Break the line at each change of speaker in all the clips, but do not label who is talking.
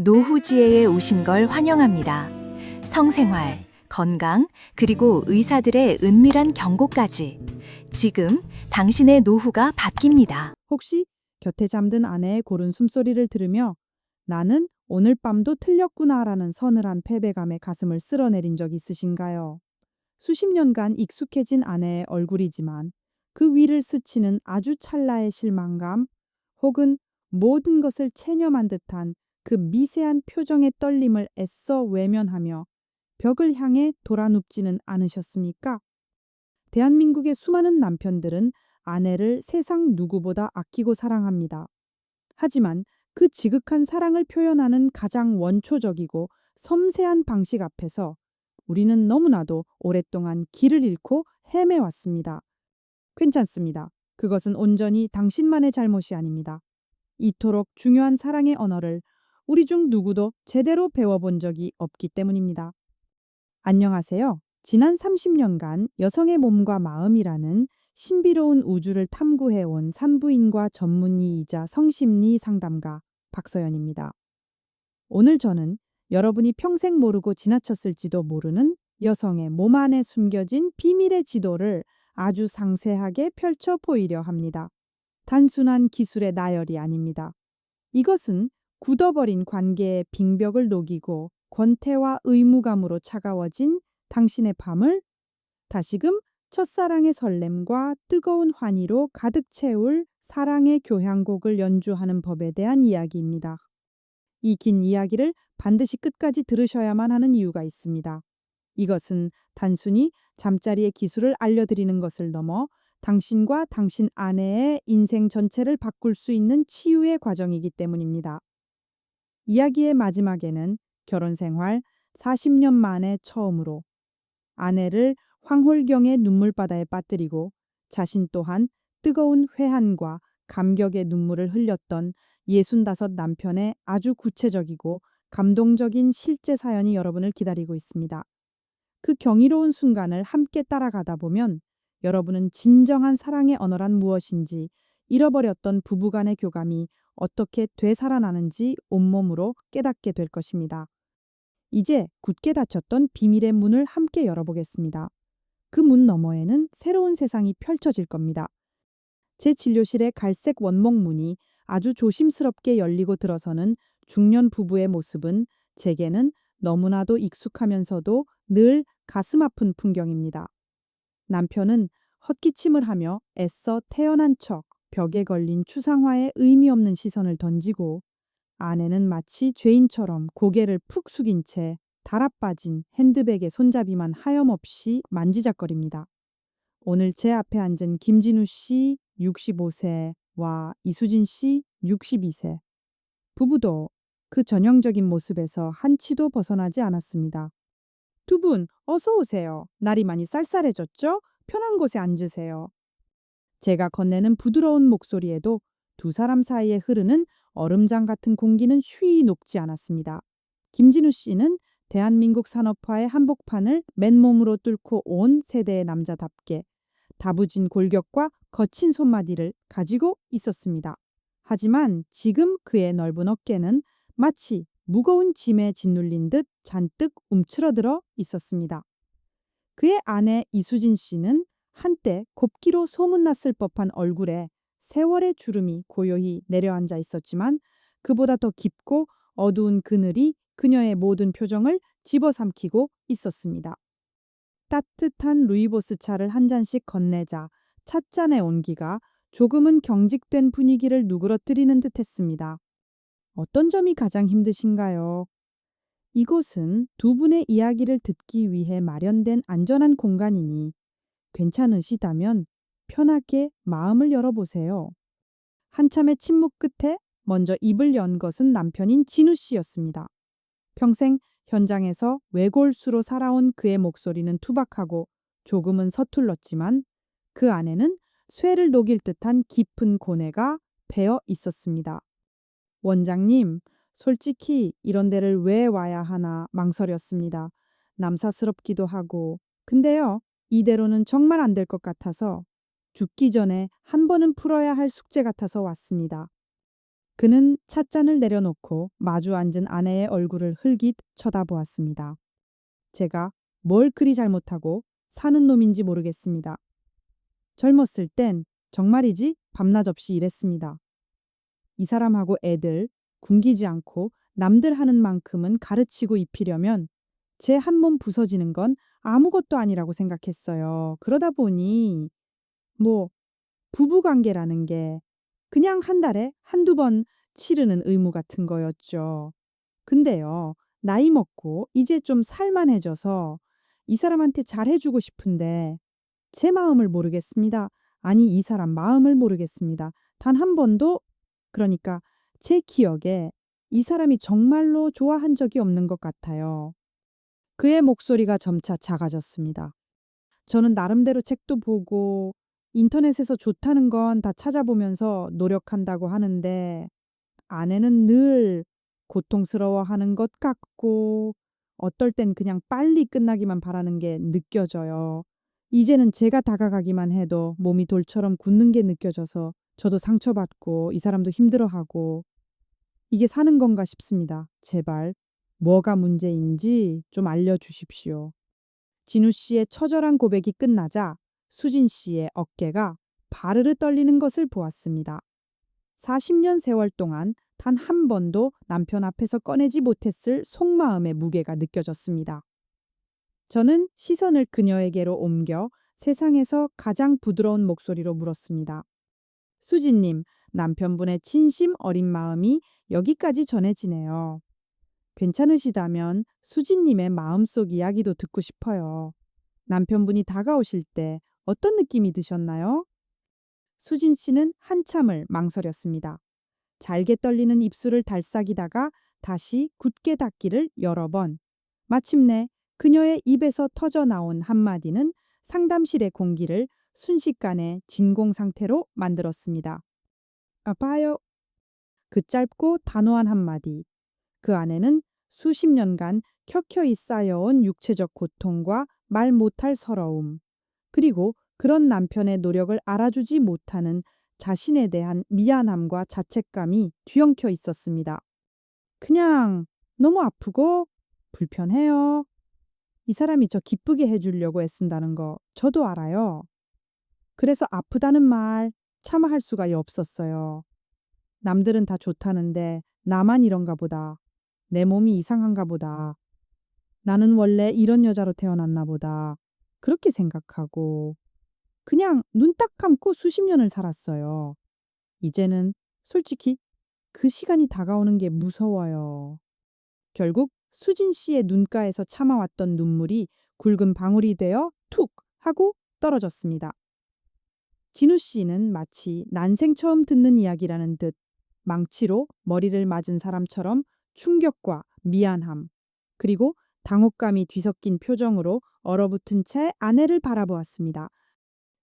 노후지혜에 오신 걸 환영합니다. 성생활, 건강, 그리고 의사들의 은밀한 경고까지. 지금 당신의 노후가 바뀝니다.
혹시 곁에 잠든 아내의 고른 숨소리를 들으며 나는 오늘 밤도 틀렸구나라는 서늘한 패배감에 가슴을 쓸어내린 적 있으신가요? 수십 년간 익숙해진 아내의 얼굴이지만 그 위를 스치는 아주 찰나의 실망감 혹은 모든 것을 체념한 듯한 그 미세한 표정의 떨림을 애써 외면하며 벽을 향해 돌아눕지는 않으셨습니까? 대한민국의 수많은 남편들은 아내를 세상 누구보다 아끼고 사랑합니다. 하지만 그 지극한 사랑을 표현하는 가장 원초적이고 섬세한 방식 앞에서 우리는 너무나도 오랫동안 길을 잃고 헤매왔습니다. 괜찮습니다. 그것은 온전히 당신만의 잘못이 아닙니다. 이토록 중요한 사랑의 언어를 우리 중 누구도 제대로 배워본 적이 없기 때문입니다. 안녕하세요. 지난 30년간 여성의 몸과 마음이라는 신비로운 우주를 탐구해온 산부인과 전문의이자 성심리 상담가 박서연입니다. 오늘 저는 여러분이 평생 모르고 지나쳤을지도 모르는 여성의 몸 안에 숨겨진 비밀의 지도를 아주 상세하게 펼쳐 보이려 합니다. 단순한 기술의 나열이 아닙니다. 이것은 굳어버린 관계의 빙벽을 녹이고 권태와 의무감으로 차가워진 당신의 밤을 다시금 첫사랑의 설렘과 뜨거운 환희로 가득 채울 사랑의 교향곡을 연주하는 법에 대한 이야기입니다. 이 긴 이야기를 반드시 끝까지 들으셔야만 하는 이유가 있습니다. 이것은 단순히 잠자리의 기술을 알려드리는 것을 넘어 당신과 당신 아내의 인생 전체를 바꿀 수 있는 치유의 과정이기 때문입니다. 이야기의 마지막에는 결혼 생활 40년 만에 처음으로 아내를 황홀경의 눈물바다에 빠뜨리고 자신 또한 뜨거운 회한과 감격의 눈물을 흘렸던 65 남편의 아주 구체적이고 감동적인 실제 사연이 여러분을 기다리고 있습니다. 그 경이로운 순간을 함께 따라가다 보면 여러분은 진정한 사랑의 언어란 무엇인지, 잃어버렸던 부부간의 교감이 어떻게 되살아나는지 온몸으로 깨닫게 될 것입니다. 이제 굳게 닫혔던 비밀의 문을 함께 열어보겠습니다. 그 문 너머에는 새로운 세상이 펼쳐질 겁니다. 제 진료실의 갈색 원목 문이 아주 조심스럽게 열리고 들어서는 중년 부부의 모습은 제게는 너무나도 익숙하면서도 늘 가슴 아픈 풍경입니다. 남편은 헛기침을 하며 애써 태연한 척 벽에 걸린 추상화에 의미 없는 시선을 던지고 아내는 마치 죄인처럼 고개를 푹 숙인 채 달아빠진 핸드백의 손잡이만 하염없이 만지작거립니다. 오늘 제 앞에 앉은 김진우 씨 65세와 이수진 씨 62세. 부부도 그 전형적인 모습에서 한치도 벗어나지 않았습니다. 두 분 어서 오세요. 날이 많이 쌀쌀해졌죠? 편한 곳에 앉으세요. 제가 건네는 부드러운 목소리에도 두 사람 사이에 흐르는 얼음장 같은 공기는 쉬이 녹지 않았습니다. 김진우 씨는 대한민국 산업화의 한복판을 맨몸으로 뚫고 온 세대의 남자답게 다부진 골격과 거친 손마디를 가지고 있었습니다. 하지만 지금 그의 넓은 어깨는 마치 무거운 짐에 짓눌린 듯 잔뜩 움츠러들어 있었습니다. 그의 아내 이수진 씨는 한때 곱기로 소문났을 법한 얼굴에 세월의 주름이 고요히 내려앉아 있었지만 그보다 더 깊고 어두운 그늘이 그녀의 모든 표정을 집어삼키고 있었습니다. 따뜻한 루이보스 차를 한 잔씩 건네자 찻잔의 온기가 조금은 경직된 분위기를 누그러뜨리는 듯했습니다. 어떤 점이 가장 힘드신가요? 이곳은 두 분의 이야기를 듣기 위해 마련된 안전한 공간이니 괜찮으시다면 편하게 마음을 열어보세요. 한참의 침묵 끝에 먼저 입을 연 것은 남편인 진우 씨였습니다. 평생 현장에서 외골수로 살아온 그의 목소리는 투박하고 조금은 서툴렀지만 그 안에는 쇠를 녹일 듯한 깊은 고뇌가 배어 있었습니다. 원장님, 솔직히 이런 데를 왜 와야 하나 망설였습니다. 남사스럽기도 하고. 근데요, 이대로는 정말 안 될 것 같아서 죽기 전에 한 번은 풀어야 할 숙제 같아서 왔습니다. 그는 찻잔을 내려놓고 마주 앉은 아내의 얼굴을 흘깃 쳐다보았습니다. 제가 뭘 그리 잘못하고 사는 놈인지 모르겠습니다. 젊었을 땐 정말이지 밤낮 없이 일했습니다. 이 사람하고 애들 굶기지 않고 남들 하는 만큼은 가르치고 입히려면 제 한 몸 부서지는 건 아무것도 아니라고 생각했어요. 그러다 보니 뭐 부부관계라는 게 그냥 한 달에 한두 번 치르는 의무 같은 거였죠. 근데요, 나이 먹고 이제 좀 살만해져서 이 사람한테 잘해주고 싶은데 제 마음을 모르겠습니다. 아니, 이 사람 마음을 모르겠습니다. 단 한 번도, 그러니까 제 기억에 이 사람이 정말로 좋아한 적이 없는 것 같아요. 그의 목소리가 점차 작아졌습니다. 저는 나름대로 책도 보고 인터넷에서 좋다는 건 다 찾아보면서 노력한다고 하는데 아내는 늘 고통스러워하는 것 같고 어떨 땐 그냥 빨리 끝나기만 바라는 게 느껴져요. 이제는 제가 다가가기만 해도 몸이 돌처럼 굳는 게 느껴져서 저도 상처받고 이 사람도 힘들어하고 이게 사는 건가 싶습니다. 제발 뭐가 문제인지 좀 알려주십시오. 진우 씨의 처절한 고백이 끝나자 수진 씨의 어깨가 바르르 떨리는 것을 보았습니다. 40년 세월 동안 단 한 번도 남편 앞에서 꺼내지 못했을 속마음의 무게가 느껴졌습니다. 저는 시선을 그녀에게로 옮겨 세상에서 가장 부드러운 목소리로 물었습니다. 수진님, 남편분의 진심 어린 마음이 여기까지 전해지네요. 괜찮으시다면 수진님의 마음속 이야기도 듣고 싶어요. 남편분이 다가오실 때 어떤 느낌이 드셨나요? 수진 씨는 한참을 망설였습니다. 잘게 떨리는 입술을 달싹이다가 다시 굳게 닫기를 여러 번. 마침내 그녀의 입에서 터져 나온 한마디는 상담실의 공기를 순식간에 진공 상태로 만들었습니다. 아파요. 그 짧고 단호한 한마디. 그 안에는 수십 년간 켜켜이 쌓여온 육체적 고통과 말 못할 서러움, 그리고 그런 남편의 노력을 알아주지 못하는 자신에 대한 미안함과 자책감이 뒤엉켜 있었습니다. 그냥 너무 아프고 불편해요. 이 사람이 저 기쁘게 해주려고 애쓴다는 거 저도 알아요. 그래서 아프다는 말 차마 할 수가 없었어요. 남들은 다 좋다는데 나만 이런가 보다. 내 몸이 이상한가 보다. 나는 원래 이런 여자로 태어났나 보다. 그렇게 생각하고 그냥 눈 딱 감고 수십 년을 살았어요. 이제는 솔직히 그 시간이 다가오는 게 무서워요. 결국 수진 씨의 눈가에서 참아왔던 눈물이 굵은 방울이 되어 툭 하고 떨어졌습니다. 진우 씨는 마치 난생 처음 듣는 이야기라는 듯 망치로 머리를 맞은 사람처럼 충격과 미안함, 그리고 당혹감이 뒤섞인 표정으로 얼어붙은 채 아내를 바라보았습니다.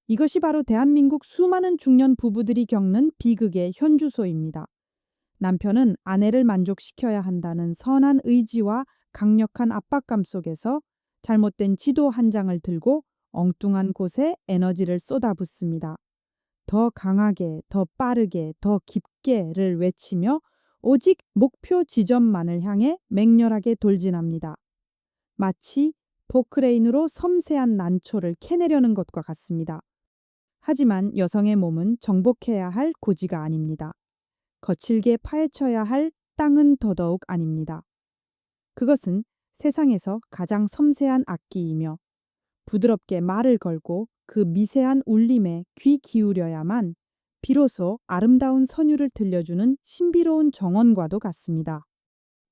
이것이 바로 대한민국 수많은 중년 부부들이 겪는 비극의 현주소입니다. 남편은 아내를 만족시켜야 한다는 선한 의지와 강력한 압박감 속에서 잘못된 지도 한 장을 들고 엉뚱한 곳에 에너지를 쏟아붓습니다. 더 강하게, 더 빠르게, 더 깊게를 외치며 오직 목표 지점만을 향해 맹렬하게 돌진합니다. 마치 포크레인으로 섬세한 난초를 캐내려는 것과 같습니다. 하지만 여성의 몸은 정복해야 할 고지가 아닙니다. 거칠게 파헤쳐야 할 땅은 더더욱 아닙니다. 그것은 세상에서 가장 섬세한 악기이며 부드럽게 말을 걸고 그 미세한 울림에 귀 기울여야만 비로소 아름다운 선율을 들려주는 신비로운 정원과도 같습니다.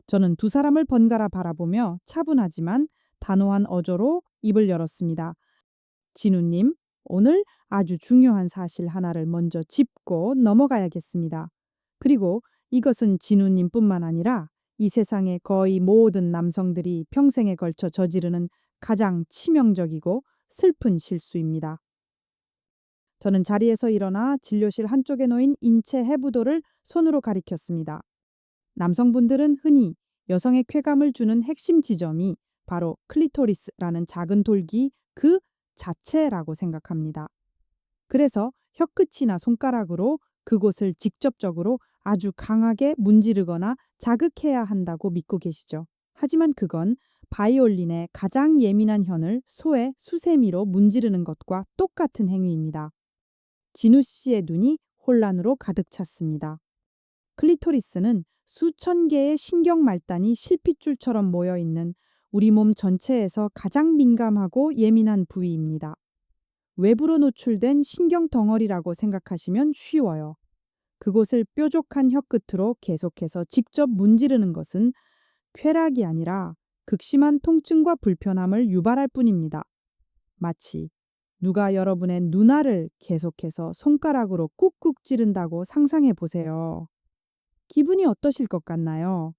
저는 두 사람을 번갈아 바라보며 차분하지만 단호한 어조로 입을 열었습니다. 진우님, 오늘 아주 중요한 사실 하나를 먼저 짚고 넘어가야겠습니다. 그리고 이것은 진우님뿐만 아니라 이 세상의 거의 모든 남성들이 평생에 걸쳐 저지르는 가장 치명적이고 슬픈 실수입니다. 저는 자리에서 일어나 진료실 한쪽에 놓인 인체 해부도를 손으로 가리켰습니다. 남성분들은 흔히 여성의 쾌감을 주는 핵심 지점이 바로 클리토리스라는 작은 돌기 그 자체라고 생각합니다. 그래서 혀끝이나 손가락으로 그곳을 직접적으로 아주 강하게 문지르거나 자극해야 한다고 믿고 계시죠. 하지만 그건 바이올린의 가장 예민한 현을 소의 수세미로 문지르는 것과 똑같은 행위입니다. 진우 씨의 눈이 혼란으로 가득 찼습니다. 클리토리스는 수천 개의 신경 말단이 실핏줄처럼 모여 있는 우리 몸 전체에서 가장 민감하고 예민한 부위입니다. 외부로 노출된 신경 덩어리라고 생각하시면 쉬워요. 그곳을 뾰족한 혀끝으로 계속해서 직접 문지르는 것은 쾌락이 아니라 극심한 통증과 불편함을 유발할 뿐입니다. 마치 누가 여러분의 눈알을 계속해서 손가락으로 꾹꾹 찌른다고 상상해 보세요. 기분이 어떠실 것 같나요?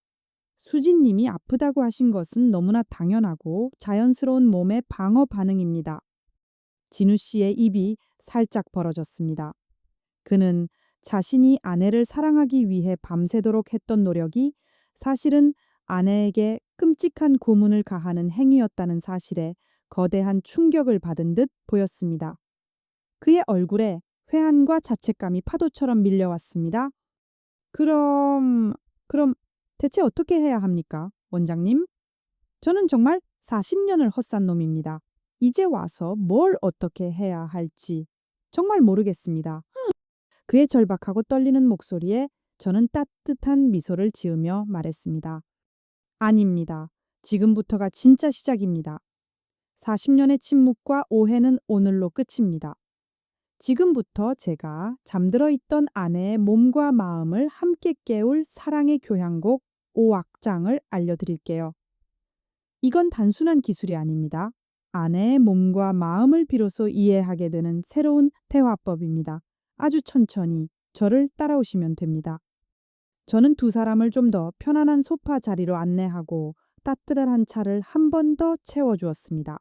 수진님이 아프다고 하신 것은 너무나 당연하고 자연스러운 몸의 방어 반응입니다. 진우 씨의 입이 살짝 벌어졌습니다. 그는 자신이 아내를 사랑하기 위해 밤새도록 했던 노력이 사실은 아내에게 끔찍한 고문을 가하는 행위였다는 사실에 거대한 충격을 받은 듯 보였습니다. 그의 얼굴에 회한과 자책감이 파도처럼 밀려왔습니다. 그럼 대체 어떻게 해야 합니까, 원장님? 저는 정말 40년을 헛산 놈입니다. 이제 와서 뭘 어떻게 해야 할지 정말 모르겠습니다. 그의 절박하고 떨리는 목소리에 저는 따뜻한 미소를 지으며 말했습니다. 아닙니다. 지금부터가 진짜 시작입니다. 40년의 침묵과 오해는 오늘로 끝입니다. 지금부터 제가 잠들어 있던 아내의 몸과 마음을 함께 깨울 사랑의 교향곡 5악장을 알려드릴게요. 이건 단순한 기술이 아닙니다. 아내의 몸과 마음을 비로소 이해하게 되는 새로운 대화법입니다. 아주 천천히 저를 따라오시면 됩니다. 저는 두 사람을 좀 더 편안한 소파 자리로 안내하고 따뜻한 차를 한 번 더 채워주었습니다.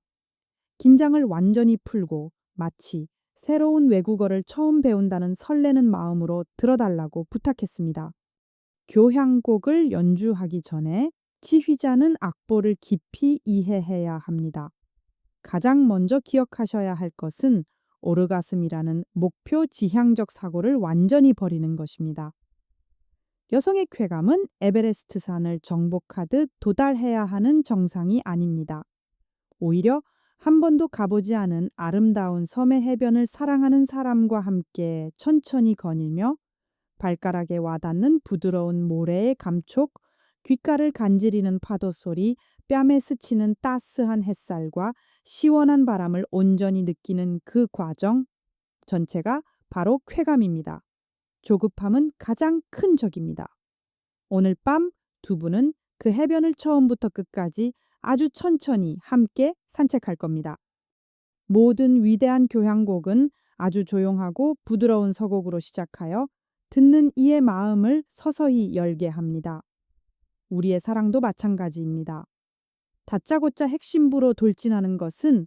긴장을 완전히 풀고 마치 새로운 외국어를 처음 배운다는 설레는 마음으로 들어달라고 부탁했습니다. 교향곡을 연주하기 전에 지휘자는 악보를 깊이 이해해야 합니다. 가장 먼저 기억하셔야 할 것은 오르가슴이라는 목표 지향적 사고를 완전히 버리는 것입니다. 여성의 쾌감은 에베레스트 산을 정복하듯 도달해야 하는 정상이 아닙니다. 오히려 한 번도 가보지 않은 아름다운 섬의 해변을 사랑하는 사람과 함께 천천히 거닐며 발가락에 와닿는 부드러운 모래의 감촉, 귓가를 간지리는 파도 소리, 뺨에 스치는 따스한 햇살과 시원한 바람을 온전히 느끼는 그 과정 전체가 바로 쾌감입니다. 조급함은 가장 큰 적입니다. 오늘 밤 두 분은 그 해변을 처음부터 끝까지 아주 천천히 함께 산책할 겁니다. 모든 위대한 교향곡은 아주 조용하고 부드러운 서곡으로 시작하여 듣는 이의 마음을 서서히 열게 합니다. 우리의 사랑도 마찬가지입니다. 다짜고짜 핵심부로 돌진하는 것은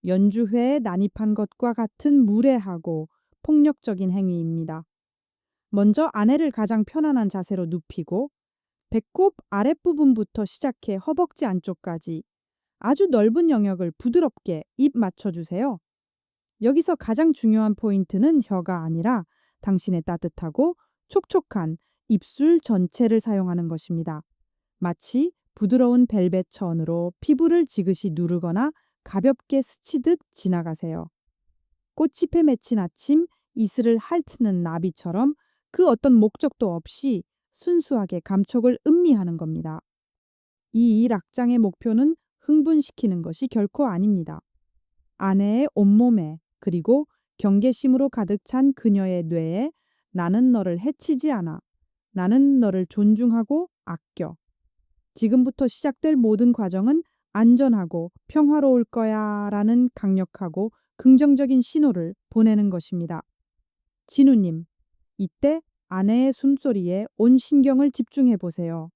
연주회에 난입한 것과 같은 무례하고 폭력적인 행위입니다. 먼저 아내를 가장 편안한 자세로 눕히고 배꼽 아랫부분부터 시작해 허벅지 안쪽까지 아주 넓은 영역을 부드럽게 입 맞춰주세요. 여기서 가장 중요한 포인트는 혀가 아니라 당신의 따뜻하고 촉촉한 입술 전체를 사용하는 것입니다. 마치 부드러운 벨벳 천으로 피부를 지그시 누르거나 가볍게 스치듯 지나가세요. 꽃잎에 맺힌 아침, 이슬을 핥는 나비처럼 그 어떤 목적도 없이 순수하게 감촉을 음미하는 겁니다. 이 일악장의 목표는 흥분시키는 것이 결코 아닙니다. 아내의 온몸에 그리고 경계심으로 가득 찬 그녀의 뇌에 나는 너를 해치지 않아. 나는 너를 존중하고 아껴. 지금부터 시작될 모든 과정은 안전하고 평화로울 거야 라는 강력하고 긍정적인 신호를 보내는 것입니다. 진우님, 이때 아내의 숨소리에 온 신경을 집중해 보세요.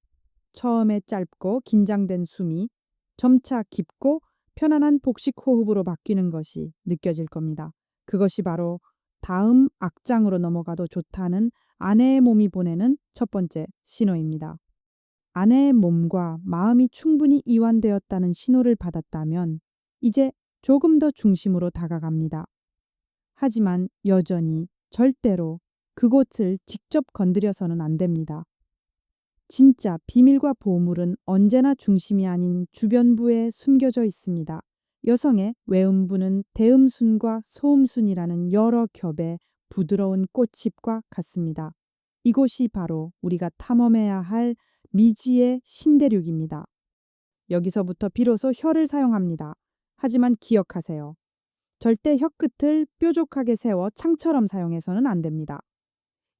처음에 짧고 긴장된 숨이 점차 깊고 편안한 복식 호흡으로 바뀌는 것이 느껴질 겁니다. 그것이 바로 다음 악장으로 넘어가도 좋다는 아내의 몸이 보내는 첫 번째 신호입니다. 아내의 몸과 마음이 충분히 이완되었다는 신호를 받았다면 이제 조금 더 중심으로 다가갑니다. 하지만 여전히 절대로 그곳을 직접 건드려서는 안 됩니다. 진짜 비밀과 보물은 언제나 중심이 아닌 주변부에 숨겨져 있습니다. 여성의 외음부는 대음순과 소음순이라는 여러 겹의 부드러운 꽃잎과 같습니다. 이곳이 바로 우리가 탐험해야 할 미지의 신대륙입니다. 여기서부터 비로소 혀를 사용합니다. 하지만 기억하세요. 절대 혀끝을 뾰족하게 세워 창처럼 사용해서는 안 됩니다.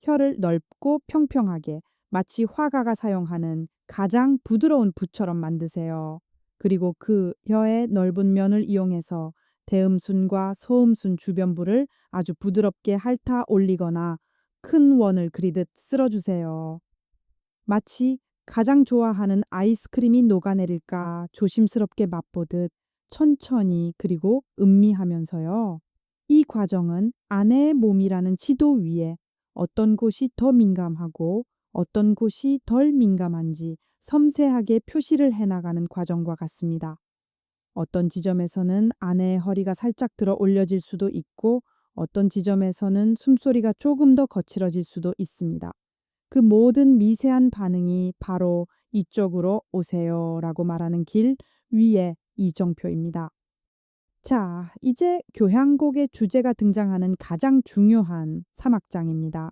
혀를 넓고 평평하게 마치 화가가 사용하는 가장 부드러운 붓처럼 만드세요. 그리고 그 혀의 넓은 면을 이용해서 대음순과 소음순 주변부를 아주 부드럽게 핥아 올리거나 큰 원을 그리듯 쓸어주세요. 마치 가장 좋아하는 아이스크림이 녹아내릴까 조심스럽게 맛보듯 천천히 그리고 음미하면서요. 이 과정은 아내의 몸이라는 지도 위에 어떤 곳이 더 민감하고 어떤 곳이 덜 민감한지 섬세하게 표시를 해나가는 과정과 같습니다. 어떤 지점에서는 아내의 허리가 살짝 들어 올려질 수도 있고 어떤 지점에서는 숨소리가 조금 더 거칠어질 수도 있습니다. 그 모든 미세한 반응이 바로 이쪽으로 오세요라고 말하는 길 위의 이정표입니다. 자, 이제 교향곡의 주제가 등장하는 가장 중요한 3악장입니다.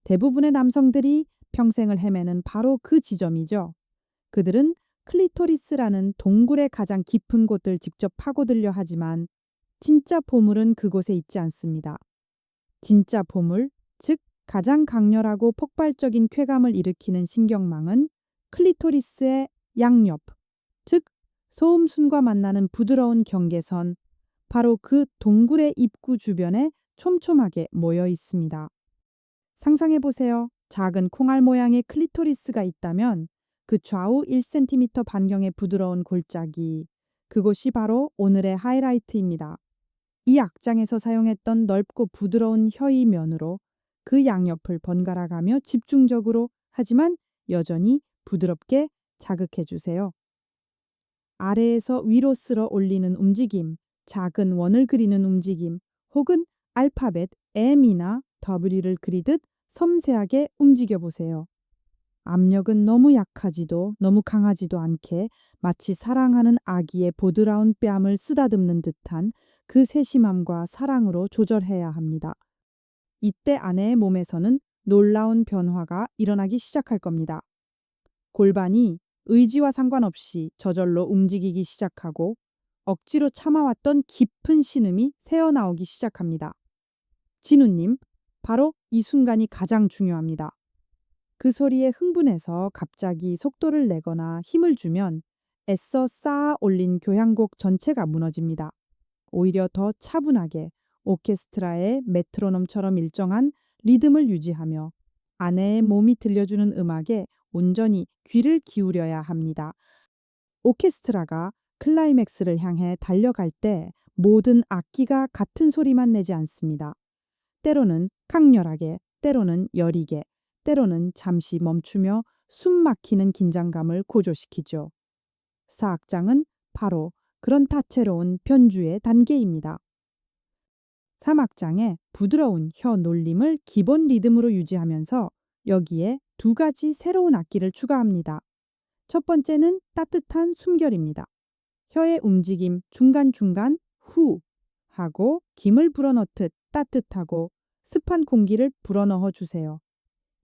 대부분의 남성들이 평생을 헤매는 바로 그 지점이죠. 그들은 클리토리스라는 동굴의 가장 깊은 곳을 직접 파고들려 하지만 진짜 보물은 그곳에 있지 않습니다. 진짜 보물, 즉 가장 강렬하고 폭발적인 쾌감을 일으키는 신경망은 클리토리스의 양옆, 즉 소음순과 만나는 부드러운 경계선, 바로 그 동굴의 입구 주변에 촘촘하게 모여 있습니다. 상상해 보세요. 작은 콩알 모양의 클리토리스가 있다면 그 좌우 1cm 반경의 부드러운 골짜기, 그곳이 바로 오늘의 하이라이트입니다. 이 악장에서 사용했던 넓고 부드러운 혀의 면으로 그 양옆을 번갈아 가며 집중적으로 하지만 여전히 부드럽게 자극해 주세요. 아래에서 위로 쓸어 올리는 움직임, 작은 원을 그리는 움직임, 혹은 알파벳 M이나 W를 그리듯 섬세하게 움직여 보세요. 압력은 너무 약하지도 너무 강하지도 않게 마치 사랑하는 아기의 보드라운 뺨을 쓰다듬는 듯한 그 세심함과 사랑으로 조절해야 합니다. 이때 아내의 몸에서는 놀라운 변화가 일어나기 시작할 겁니다. 골반이 의지와 상관없이 저절로 움직이기 시작하고 억지로 참아왔던 깊은 신음이 새어나오기 시작합니다. 진우님, 바로 이 순간이 가장 중요합니다. 그 소리에 흥분해서 갑자기 속도를 내거나 힘을 주면 애써 쌓아 올린 교향곡 전체가 무너집니다. 오히려 더 차분하게 오케스트라의 메트로놈처럼 일정한 리듬을 유지하며 아내의 몸이 들려주는 음악에 온전히 귀를 기울여야 합니다. 오케스트라가 클라이맥스를 향해 달려갈 때 모든 악기가 같은 소리만 내지 않습니다. 때로는 강렬하게, 때로는 여리게, 때로는 잠시 멈추며 숨 막히는 긴장감을 고조시키죠. 사악장은 바로 그런 다채로운 변주의 단계입니다. 3악장의 부드러운 혀 놀림을 기본 리듬으로 유지하면서 여기에 두 가지 새로운 악기를 추가합니다. 첫 번째는 따뜻한 숨결입니다. 혀의 움직임 중간중간 후 하고 김을 불어넣듯 따뜻하고 습한 공기를 불어넣어 주세요.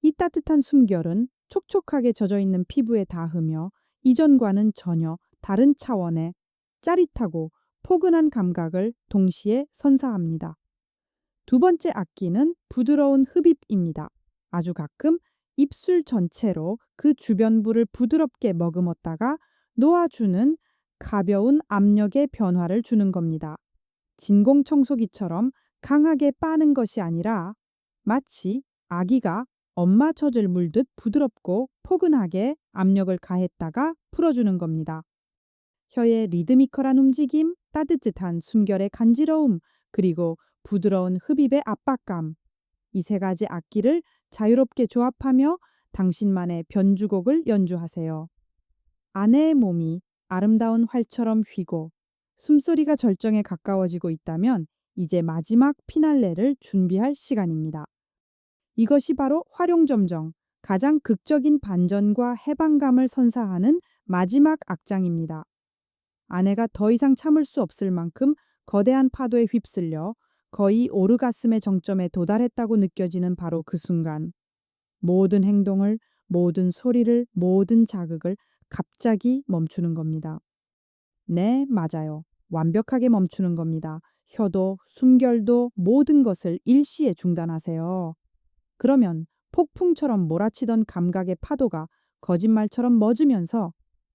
이 따뜻한 숨결은 촉촉하게 젖어있는 피부에 닿으며 이전과는 전혀 다른 차원의 짜릿하고 포근한 감각을 동시에 선사합니다. 두 번째 악기는 부드러운 흡입입니다. 아주 가끔 입술 전체로 그 주변부를 부드럽게 머금었다가 놓아주는 가벼운 압력의 변화를 주는 겁니다. 진공청소기처럼 강하게 빠는 것이 아니라 마치 아기가 엄마 젖을 물듯 부드럽고 포근하게 압력을 가했다가 풀어주는 겁니다. 혀의 리드미컬한 움직임, 따뜻한 숨결의 간지러움, 그리고 부드러운 흡입의 압박감. 이 세 가지 악기를 자유롭게 조합하며 당신만의 변주곡을 연주하세요. 아내의 몸이 아름다운 활처럼 휘고 숨소리가 절정에 가까워지고 있다면 이제 마지막 피날레를 준비할 시간입니다. 이것이 바로 활용점정, 가장 극적인 반전과 해방감을 선사하는 마지막 악장입니다. 아내가 더 이상 참을 수 없을 만큼 거대한 파도에 휩쓸려 거의 오르가슴의 정점에 도달했다고 느껴지는 바로 그 순간, 모든 행동을, 모든 소리를, 모든 자극을 갑자기 멈추는 겁니다. 네, 맞아요. 완벽하게 멈추는 겁니다. 혀도, 숨결도 모든 것을 일시에 중단하세요. 그러면 폭풍처럼 몰아치던 감각의 파도가 거짓말처럼 멎으면서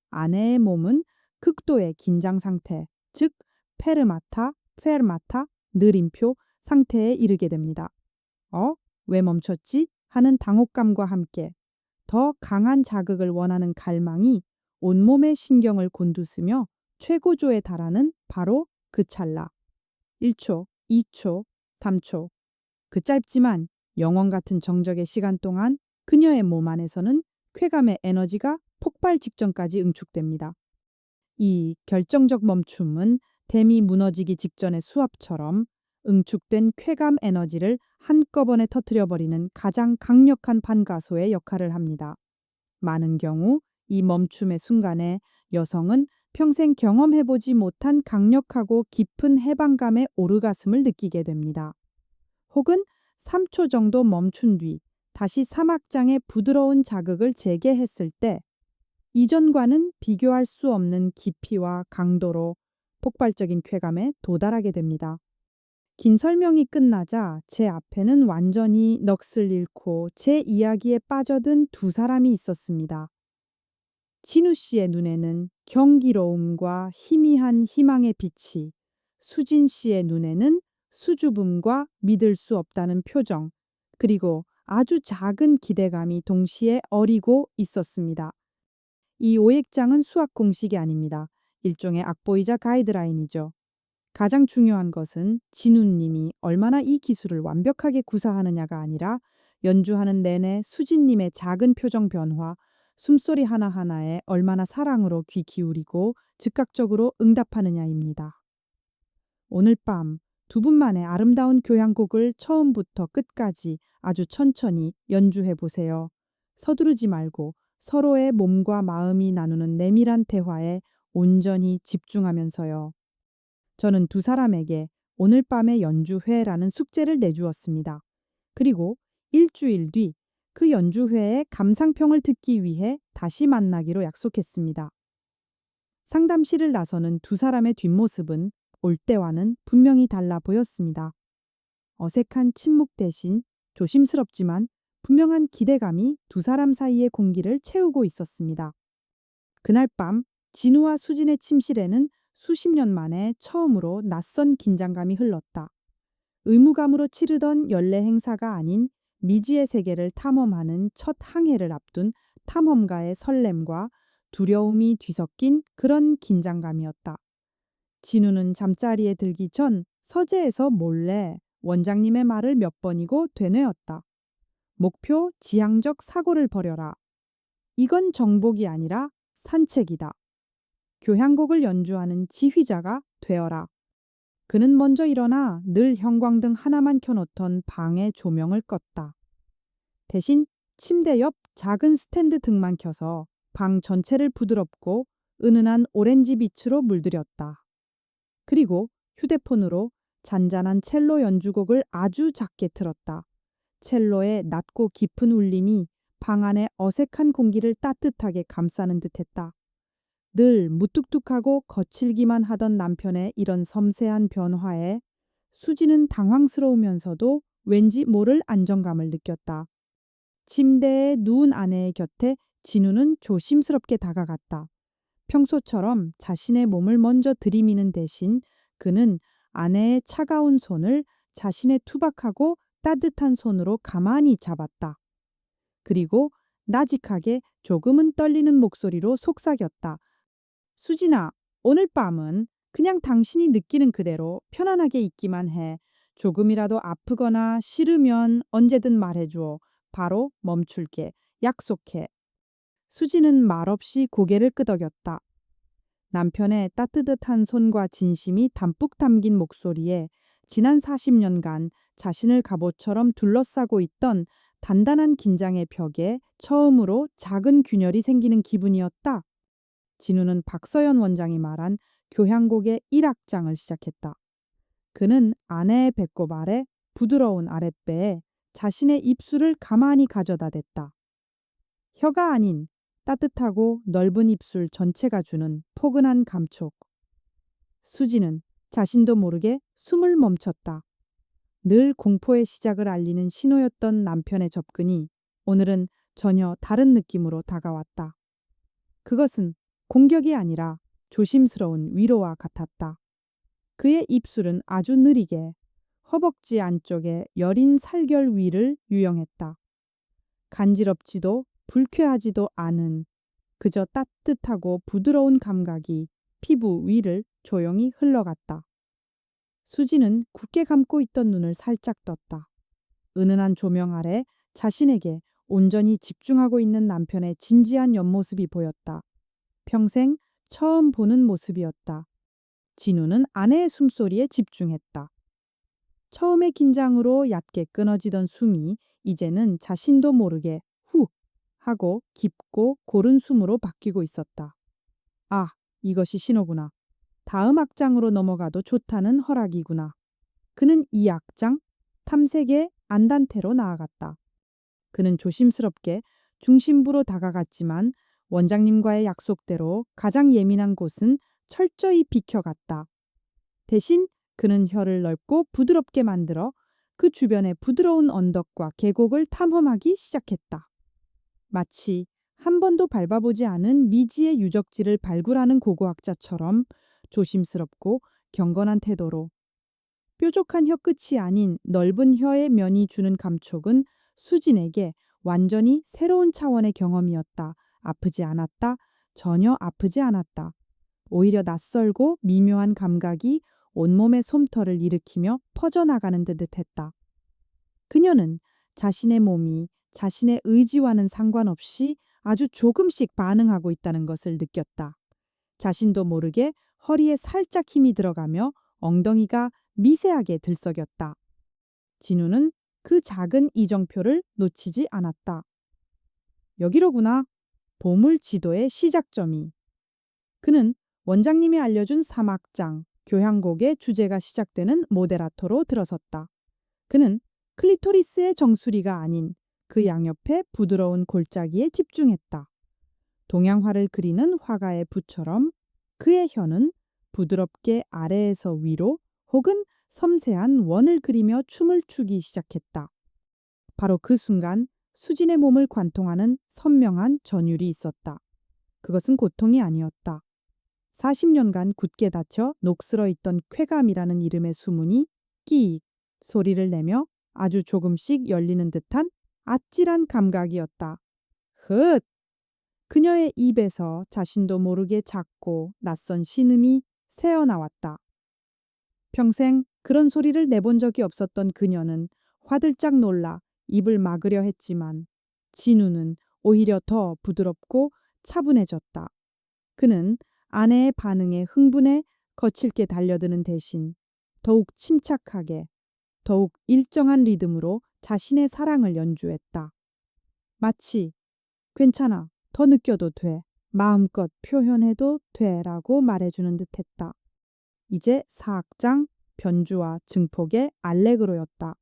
아내의 몸은 극도의 긴장 상태, 즉 페르마타, 페르마타, 느림표 상태에 이르게 됩니다. 왜 멈췄지? 하는 당혹감과 함께 더 강한 자극을 원하는 갈망이 온몸의 신경을 곤두쓰며 최고조에 달하는 바로 그 찰나. 1초, 2초, 3초. 그 짧지만 영원 같은 정적의 시간 동안 그녀의 몸 안에서는 쾌감의 에너지가 폭발 직전까지 응축됩니다. 이 결정적 멈춤은 댐이 무너지기 직전의 수압처럼 응축된 쾌감 에너지를 한꺼번에 터뜨려버리는 가장 강력한 반가소의 역할을 합니다. 많은 경우 이 멈춤의 순간에 여성은 평생 경험해보지 못한 강력하고 깊은 해방감의 오르가슴을 느끼게 됩니다. 혹은 3초 정도 멈춘 뒤 다시 사막장의 부드러운 자극을 재개했을 때 이전과는 비교할 수 없는 깊이와 강도로 폭발적인 쾌감에 도달하게 됩니다. 긴 설명이 끝나자 제 앞에는 완전히 넋을 잃고 제 이야기에 빠져든 두 사람이 있었습니다. 진우 씨의 눈에는 경기로움과 희미한 희망의 빛이, 수진 씨의 눈에는 수줍음과 믿을 수 없다는 표정, 그리고 아주 작은 기대감이 동시에 어리고 있었습니다. 이 오액장은 수학 공식이 아닙니다. 일종의 악보이자 가이드라인이죠. 가장 중요한 것은 진우님이 얼마나 이 기술을 완벽하게 구사하느냐가 아니라 연주하는 내내 수진님의 작은 표정 변화, 숨소리 하나하나에 얼마나 사랑으로 귀 기울이고 즉각적으로 응답하느냐입니다. 오늘 밤 두 분만의 아름다운 교향곡을 처음부터 끝까지 아주 천천히 연주해 보세요. 서두르지 말고 서로의 몸과 마음이 나누는 내밀한 대화에 온전히 집중하면서요. 저는 두 사람에게 오늘 밤의 연주회라는 숙제를 내주었습니다. 그리고 일주일 뒤 그 연주회의 감상평을 듣기 위해 다시 만나기로 약속했습니다. 상담실을 나서는 두 사람의 뒷모습은 올 때와는 분명히 달라 보였습니다. 어색한 침묵 대신 조심스럽지만 분명한 기대감이 두 사람 사이의 공기를 채우고 있었습니다. 그날 밤 진우와 수진의 침실에는 수십 년 만에 처음으로 낯선 긴장감이 흘렀다. 의무감으로 치르던 연례 행사가 아닌 미지의 세계를 탐험하는 첫 항해를 앞둔 탐험가의 설렘과 두려움이 뒤섞인 그런 긴장감이었다. 진우는 잠자리에 들기 전 서재에서 몰래 원장님의 말을 몇 번이고 되뇌었다. 목표 지향적 사고를 버려라. 이건 정복이 아니라 산책이다. 교향곡을 연주하는 지휘자가 되어라. 그는 먼저 일어나 늘 형광등 하나만 켜놓던 방의 조명을 껐다. 대신 침대 옆 작은 스탠드 등만 켜서 방 전체를 부드럽고 은은한 오렌지 빛으로 물들였다. 그리고 휴대폰으로 잔잔한 첼로 연주곡을 아주 작게 틀었다. 첼로의 낮고 깊은 울림이 방 안의 어색한 공기를 따뜻하게 감싸는 듯했다. 늘 무뚝뚝하고 거칠기만 하던 남편의 이런 섬세한 변화에 수지는 당황스러우면서도 왠지 모를 안정감을 느꼈다. 침대에 누운 아내의 곁에 진우는 조심스럽게 다가갔다. 평소처럼 자신의 몸을 먼저 들이미는 대신 그는 아내의 차가운 손을 자신의 투박하고 따뜻한 손으로 가만히 잡았다. 그리고 나직하게 조금은 떨리는 목소리로 속삭였다. 수진아, 오늘 밤은 그냥 당신이 느끼는 그대로 편안하게 있기만 해. 조금이라도 아프거나 싫으면 언제든 말해줘. 바로 멈출게. 약속해. 수진은 말없이 고개를 끄덕였다. 남편의 따뜻한 손과 진심이 담뿍 담긴 목소리에 지난 40년간 자신을 갑옷처럼 둘러싸고 있던 단단한 긴장의 벽에 처음으로 작은 균열이 생기는 기분이었다. 진우는 박서연 원장이 말한 교향곡의 1악장을 시작했다. 그는 아내의 배꼽 아래 부드러운 아랫배에 자신의 입술을 가만히 가져다 댔다. 혀가 아닌 따뜻하고 넓은 입술 전체가 주는 포근한 감촉. 수지는 자신도 모르게 숨을 멈췄다. 늘 공포의 시작을 알리는 신호였던 남편의 접근이 오늘은 전혀 다른 느낌으로 다가왔다. 그것은 공격이 아니라 조심스러운 위로와 같았다. 그의 입술은 아주 느리게 허벅지 안쪽의 여린 살결 위를 유영했다. 간지럽지도 불쾌하지도 않은 그저 따뜻하고 부드러운 감각이 피부 위를 조용히 흘러갔다. 수지는 굳게 감고 있던 눈을 살짝 떴다. 은은한 조명 아래 자신에게 온전히 집중하고 있는 남편의 진지한 옆모습이 보였다. 평생 처음 보는 모습이었다. 진우는 아내의 숨소리에 집중했다. 처음의 긴장으로 얕게 끊어지던 숨이 이제는 자신도 모르게 후 하고 깊고 고른 숨으로 바뀌고 있었다. 아, 이것이 신호구나. 다음 악장으로 넘어가도 좋다는 허락이구나. 그는 이 악장, 탐색의 안단테로 나아갔다. 그는 조심스럽게 중심부로 다가갔지만 원장님과의 약속대로 가장 예민한 곳은 철저히 비켜갔다. 대신 그는 혀를 넓고 부드럽게 만들어 그 주변의 부드러운 언덕과 계곡을 탐험하기 시작했다. 마치 한 번도 밟아보지 않은 미지의 유적지를 발굴하는 고고학자처럼 조심스럽고 경건한 태도로. 뾰족한 혀끝이 아닌 넓은 혀의 면이 주는 감촉은 수진에게 완전히 새로운 차원의 경험이었다. 아프지 않았다. 전혀 아프지 않았다. 오히려 낯설고 미묘한 감각이 온몸의 솜털을 일으키며 퍼져나가는 듯했다. 그녀는 자신의 몸이 자신의 의지와는 상관없이 아주 조금씩 반응하고 있다는 것을 느꼈다. 자신도 모르게 허리에 살짝 힘이 들어가며 엉덩이가 미세하게 들썩였다. 진우는 그 작은 이정표를 놓치지 않았다. 여기로구나. 보물 지도의 시작점이. 그는 원장님이 알려준 3악장, 교향곡의 주제가 시작되는 모데라토로 들어섰다. 그는 클리토리스의 정수리가 아닌 그 양옆에 부드러운 골짜기에 집중했다. 동양화를 그리는 화가의 붓처럼 그의 혀는 부드럽게 아래에서 위로 혹은 섬세한 원을 그리며 춤을 추기 시작했다. 바로 그 순간 수진의 몸을 관통하는 선명한 전율이 있었다. 그것은 고통이 아니었다. 40년간 굳게 닫혀 녹슬어 있던 쾌감이라는 이름의 수문이 끼익 소리를 내며 아주 조금씩 열리는 듯한 아찔한 감각이었다. 헛! 그녀의 입에서 자신도 모르게 작고 낯선 신음이 새어나왔다. 평생 그런 소리를 내본 적이 없었던 그녀는 화들짝 놀라 입을 막으려 했지만 진우는 오히려 더 부드럽고 차분해졌다. 그는 아내의 반응에 흥분해 거칠게 달려드는 대신 더욱 침착하게, 더욱 일정한 리듬으로 자신의 사랑을 연주했다. 마치 괜찮아, 더 느껴도 돼, 마음껏 표현해도 돼라고 말해주는 듯했다. 이제 4악장 변주와 증폭의 알레그로였다.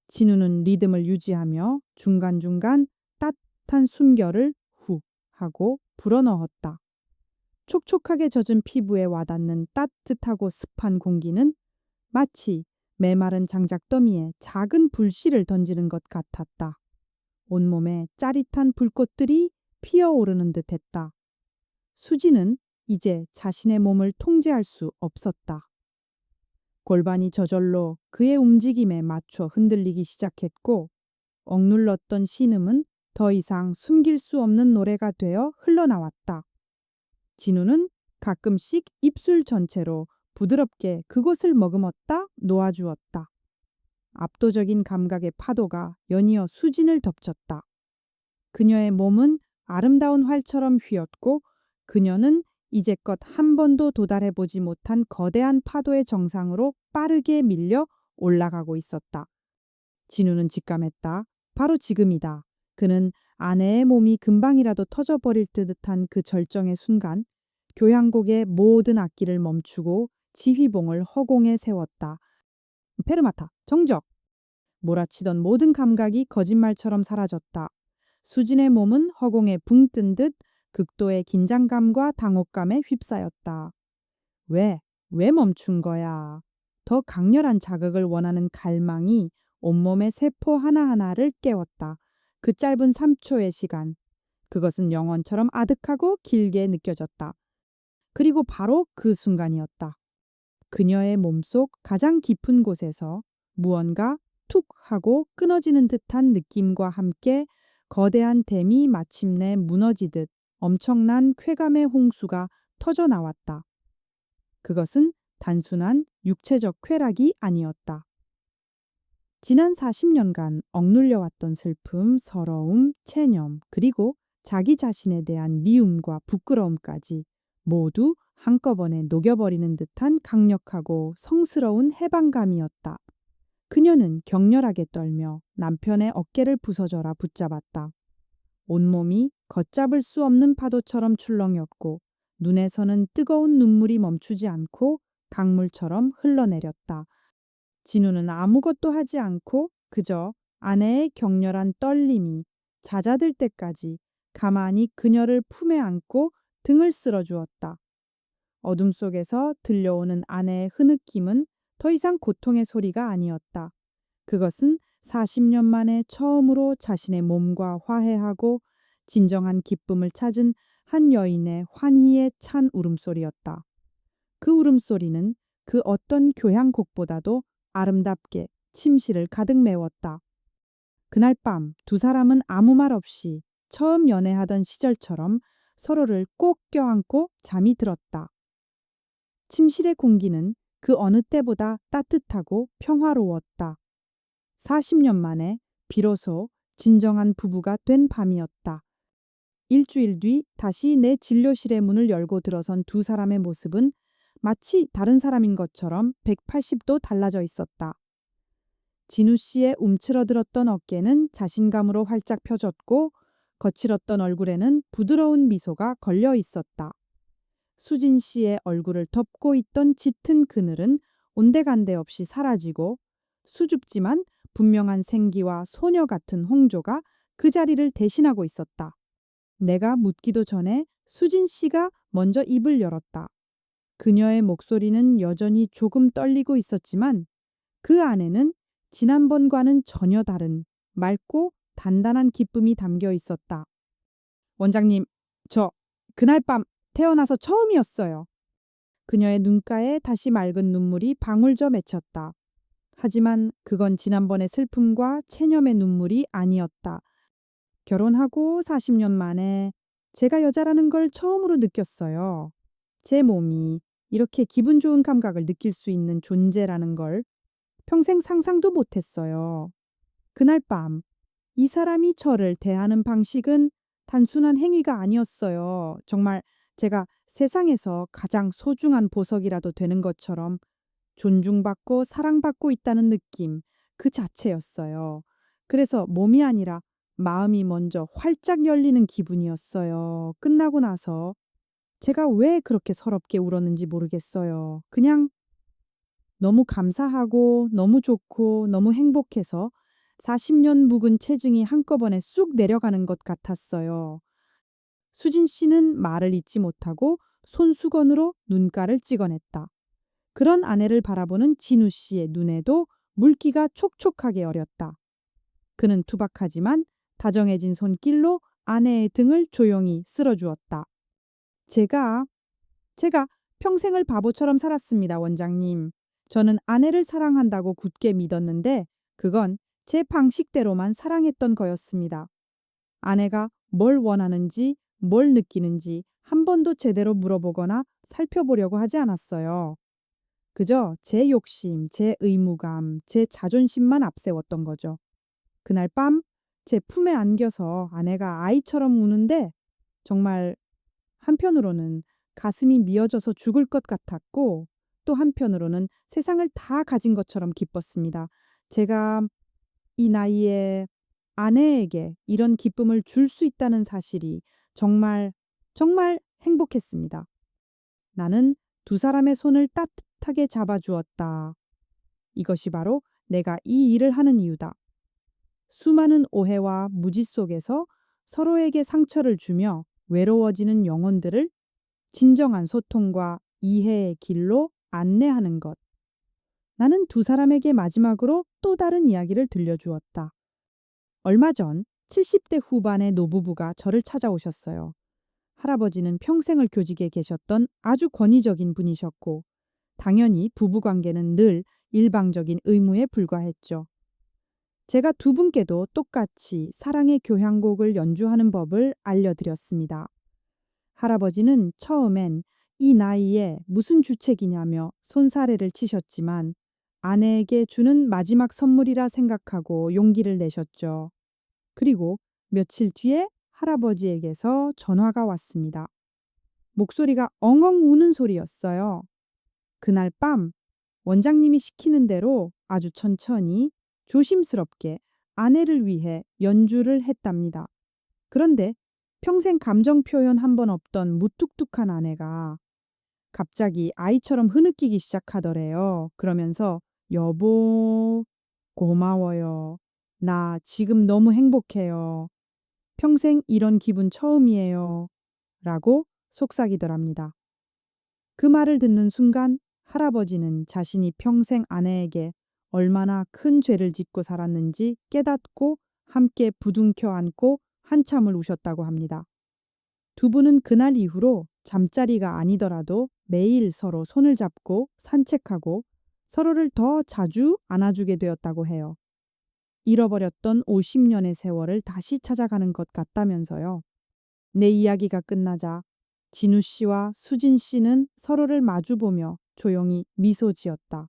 진우는 리듬을 유지하며 중간중간 따뜻한 숨결을 후 하고 불어넣었다. 촉촉하게 젖은 피부에 와닿는 따뜻하고 습한 공기는 마치 메마른 장작더미에 작은 불씨를 던지는 것 같았다. 온몸에 짜릿한 불꽃들이 피어오르는 듯했다. 수지는 이제 자신의 몸을 통제할 수 없었다. 골반이 저절로 그의 움직임에 맞춰 흔들리기 시작했고 억눌렀던 신음은 더 이상 숨길 수 없는 노래가 되어 흘러나왔다. 진우는 가끔씩 입술 전체로 부드럽게 그곳을 머금었다 놓아주었다. 압도적인 감각의 파도가 연이어 수진을 덮쳤다. 그녀의 몸은 아름다운 활처럼 휘었고 그녀는 이제껏 한 번도 도달해보지 못한 거대한 파도의 정상으로 빠르게 밀려 올라가고 있었다. 진우는 직감했다. 바로 지금이다. 그는 아내의 몸이 금방이라도 터져버릴 듯한 그 절정의 순간 교향곡의 모든 악기를 멈추고 지휘봉을 허공에 세웠다. 페르마타, 정적! 몰아치던 모든 감각이 거짓말처럼 사라졌다. 수진의 몸은 허공에 붕 뜬 듯 극도의 긴장감과 당혹감에 휩싸였다. 왜 멈춘 거야? 더 강렬한 자극을 원하는 갈망이 온몸의 세포 하나하나를 깨웠다. 그 짧은 3초의 시간. 그것은 영원처럼 아득하고 길게 느껴졌다. 그리고 바로 그 순간이었다. 그녀의 몸속 가장 깊은 곳에서 무언가 툭 하고 끊어지는 듯한 느낌과 함께 거대한 댐이 마침내 무너지듯 엄청난 쾌감의 홍수가 터져 나왔다. 그것은 단순한 육체적 쾌락이 아니었다. 지난 40년간 억눌려왔던 슬픔, 서러움, 체념, 그리고 자기 자신에 대한 미움과 부끄러움까지 모두 한꺼번에 녹여버리는 듯한 강력하고 성스러운 해방감이었다. 그녀는 격렬하게 떨며 남편의 어깨를 부서져라 붙잡았다. 온몸이 걷잡을 수 없는 파도처럼 출렁였고 눈에서는 뜨거운 눈물이 멈추지 않고 강물처럼 흘러내렸다. 진우는 아무것도 하지 않고 그저 아내의 격렬한 떨림이 잦아들 때까지 가만히 그녀를 품에 안고 등을 쓸어주었다. 어둠 속에서 들려오는 아내의 흐느낌은 더 이상 고통의 소리가 아니었다. 그것은 40년 만에 처음으로 자신의 몸과 화해하고 진정한 기쁨을 찾은 한 여인의 환희에 찬 울음소리였다. 그 울음소리는 그 어떤 교향곡보다도 아름답게 침실을 가득 메웠다. 그날 밤 두 사람은 아무 말 없이 처음 연애하던 시절처럼 서로를 꼭 껴안고 잠이 들었다. 침실의 공기는 그 어느 때보다 따뜻하고 평화로웠다. 40년 만에 비로소 진정한 부부가 된 밤이었다. 일주일 뒤 다시 내 진료실의 문을 열고 들어선 두 사람의 모습은 마치 다른 사람인 것처럼 180도 달라져 있었다. 진우 씨의 움츠러들었던 어깨는 자신감으로 활짝 펴졌고 거칠었던 얼굴에는 부드러운 미소가 걸려 있었다. 수진 씨의 얼굴을 덮고 있던 짙은 그늘은 온데간데 없이 사라지고 수줍지만 분명한 생기와 소녀 같은 홍조가 그 자리를 대신하고 있었다. 내가 묻기도 전에 수진 씨가 먼저 입을 열었다. 그녀의 목소리는 여전히 조금 떨리고 있었지만 그 안에는 지난번과는 전혀 다른 맑고 단단한 기쁨이 담겨 있었다. 원장님, 저 그날 밤 태어나서 처음이었어요. 그녀의 눈가에 다시 맑은 눈물이 방울져 맺혔다. 하지만 그건 지난번의 슬픔과 체념의 눈물이 아니었다. 결혼하고 40년 만에 제가 여자라는 걸 처음으로 느꼈어요. 제 몸이 이렇게 기분 좋은 감각을 느낄 수 있는 존재라는 걸 평생 상상도 못했어요. 그날 밤, 이 사람이 저를 대하는 방식은 단순한 행위가 아니었어요. 정말 제가 세상에서 가장 소중한 보석이라도 되는 것처럼 존중받고 사랑받고 있다는 느낌 그 자체였어요. 그래서 몸이 아니라 마음이 먼저 활짝 열리는 기분이었어요. 끝나고 나서 제가 왜 그렇게 서럽게 울었는지 모르겠어요. 그냥 너무 감사하고 너무 좋고 너무 행복해서 40년 묵은 체증이 한꺼번에 쑥 내려가는 것 같았어요. 수진 씨는 말을 잇지 못하고 손수건으로 눈가를 찍어냈다. 그런 아내를 바라보는 진우 씨의 눈에도 물기가 촉촉하게 어렸다. 그는 투박하지만 다정해진 손길로 아내의 등을 조용히 쓸어주었다. 제가 평생을 바보처럼 살았습니다, 원장님. 저는 아내를 사랑한다고 굳게 믿었는데 그건 제 방식대로만 사랑했던 거였습니다. 아내가 뭘 원하는지, 뭘 느끼는지 한 번도 제대로 물어보거나 살펴보려고 하지 않았어요. 그저 제 욕심, 제 의무감, 제 자존심만 앞세웠던 거죠. 그날 밤 제 품에 안겨서 아내가 아이처럼 우는데 정말 한편으로는 가슴이 미어져서 죽을 것 같았고 또 한편으로는 세상을 다 가진 것처럼 기뻤습니다. 제가 이 나이에 아내에게 이런 기쁨을 줄 수 있다는 사실이 정말 행복했습니다. 나는 두 사람의 손을 따뜻하게 잡아주었다. 이것이 바로 내가 이 일을 하는 이유다. 수많은 오해와 무지 속에서 서로에게 상처를 주며 외로워지는 영혼들을 진정한 소통과 이해의 길로 안내하는 것. 나는 두 사람에게 마지막으로 또 다른 이야기를 들려주었다. 얼마 전 70대 후반의 노부부가 저를 찾아오셨어요. 할아버지는 평생을 교직에 계셨던 아주 권위적인 분이셨고, 당연히 부부관계는 늘 일방적인 의무에 불과했죠. 제가 두 분께도 똑같이 사랑의 교향곡을 연주하는 법을 알려드렸습니다. 할아버지는 처음엔 이 나이에 무슨 주책이냐며 손사래를 치셨지만 아내에게 주는 마지막 선물이라 생각하고 용기를 내셨죠. 그리고 며칠 뒤에 할아버지에게서 전화가 왔습니다. 목소리가 엉엉 우는 소리였어요. 그날 밤 원장님이 시키는 대로 아주 천천히 조심스럽게 아내를 위해 연주를 했답니다. 그런데 평생 감정 표현 한 번 없던 무뚝뚝한 아내가 갑자기 아이처럼 흐느끼기 시작하더래요. 그러면서 여보, 고마워요. 나 지금 너무 행복해요. 평생 이런 기분 처음이에요. 라고 속삭이더랍니다. 그 말을 듣는 순간 할아버지는 자신이 평생 아내에게 얼마나 큰 죄를 짓고 살았는지 깨닫고 함께 부둥켜 안고 한참을 우셨다고 합니다. 두 분은 그날 이후로 잠자리가 아니더라도 매일 서로 손을 잡고 산책하고 서로를 더 자주 안아주게 되었다고 해요. 잃어버렸던 50년의 세월을 다시 찾아가는 것 같다면서요. 내 이야기가 끝나자 진우 씨와 수진 씨는 서로를 마주보며 조용히 미소 지었다.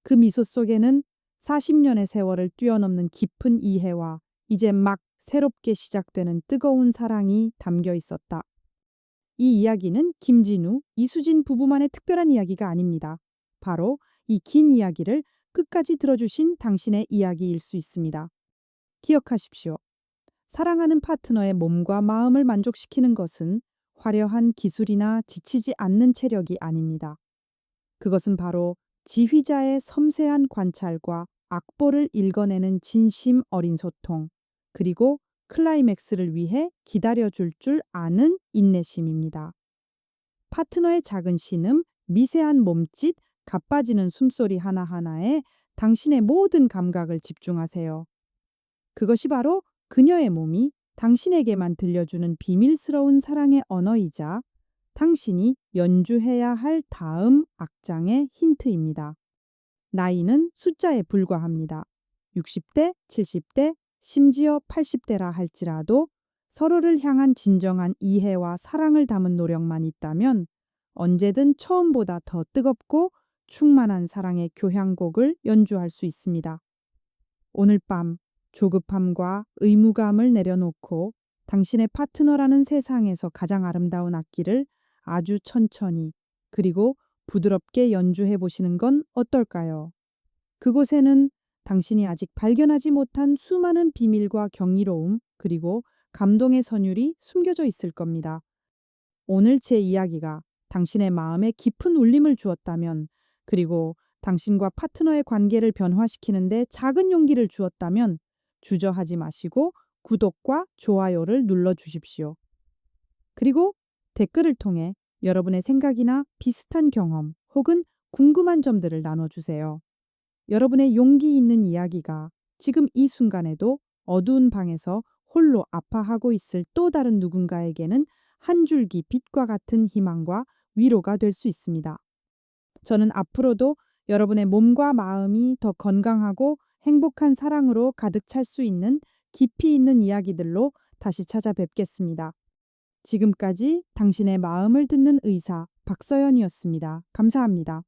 그 미소 속에는 40년의 세월을 뛰어넘는 깊은 이해와 이제 막 새롭게 시작되는 뜨거운 사랑이 담겨 있었다. 이 이야기는 김진우, 이수진 부부만의 특별한 이야기가 아닙니다. 바로 이 긴 이야기를 끝까지 들어주신 당신의 이야기일 수 있습니다. 기억하십시오. 사랑하는 파트너의 몸과 마음을 만족시키는 것은 화려한 기술이나 지치지 않는 체력이 아닙니다. 그것은 바로 지휘자의 섬세한 관찰과 악보를 읽어내는 진심 어린 소통, 그리고 클라이맥스를 위해 기다려줄 줄 아는 인내심입니다. 파트너의 작은 신음, 미세한 몸짓, 가빠지는 숨소리 하나하나에 당신의 모든 감각을 집중하세요. 그것이 바로 그녀의 몸이 당신에게만 들려주는 비밀스러운 사랑의 언어이자 당신이 연주해야 할 다음 악장의 힌트입니다. 나이는 숫자에 불과합니다. 60대, 70대, 심지어 80대라 할지라도 서로를 향한 진정한 이해와 사랑을 담은 노력만 있다면 언제든 처음보다 더 뜨겁고 충만한 사랑의 교향곡을 연주할 수 있습니다. 오늘 밤 조급함과 의무감을 내려놓고 당신의 파트너라는 세상에서 가장 아름다운 악기를 아주 천천히 그리고 부드럽게 연주해 보시는 건 어떨까요? 그곳에는 당신이 아직 발견하지 못한 수많은 비밀과 경이로움 그리고 감동의 선율이 숨겨져 있을 겁니다. 오늘 제 이야기가 당신의 마음에 깊은 울림을 주었다면 그리고 당신과 파트너의 관계를 변화시키는데 작은 용기를 주었다면 주저하지 마시고 구독과 좋아요를 눌러주십시오. 그리고 댓글을 통해 여러분의 생각이나 비슷한 경험 혹은 궁금한 점들을 나눠주세요. 여러분의 용기 있는 이야기가 지금 이 순간에도 어두운 방에서 홀로 아파하고 있을 또 다른 누군가에게는 한 줄기 빛과 같은 희망과 위로가 될 수 있습니다. 저는 앞으로도 여러분의 몸과 마음이 더 건강하고 행복한 사랑으로 가득 찰 수 있는 깊이 있는 이야기들로 다시 찾아뵙겠습니다. 지금까지 당신의 마음을 듣는 의사 박서연이었습니다. 감사합니다.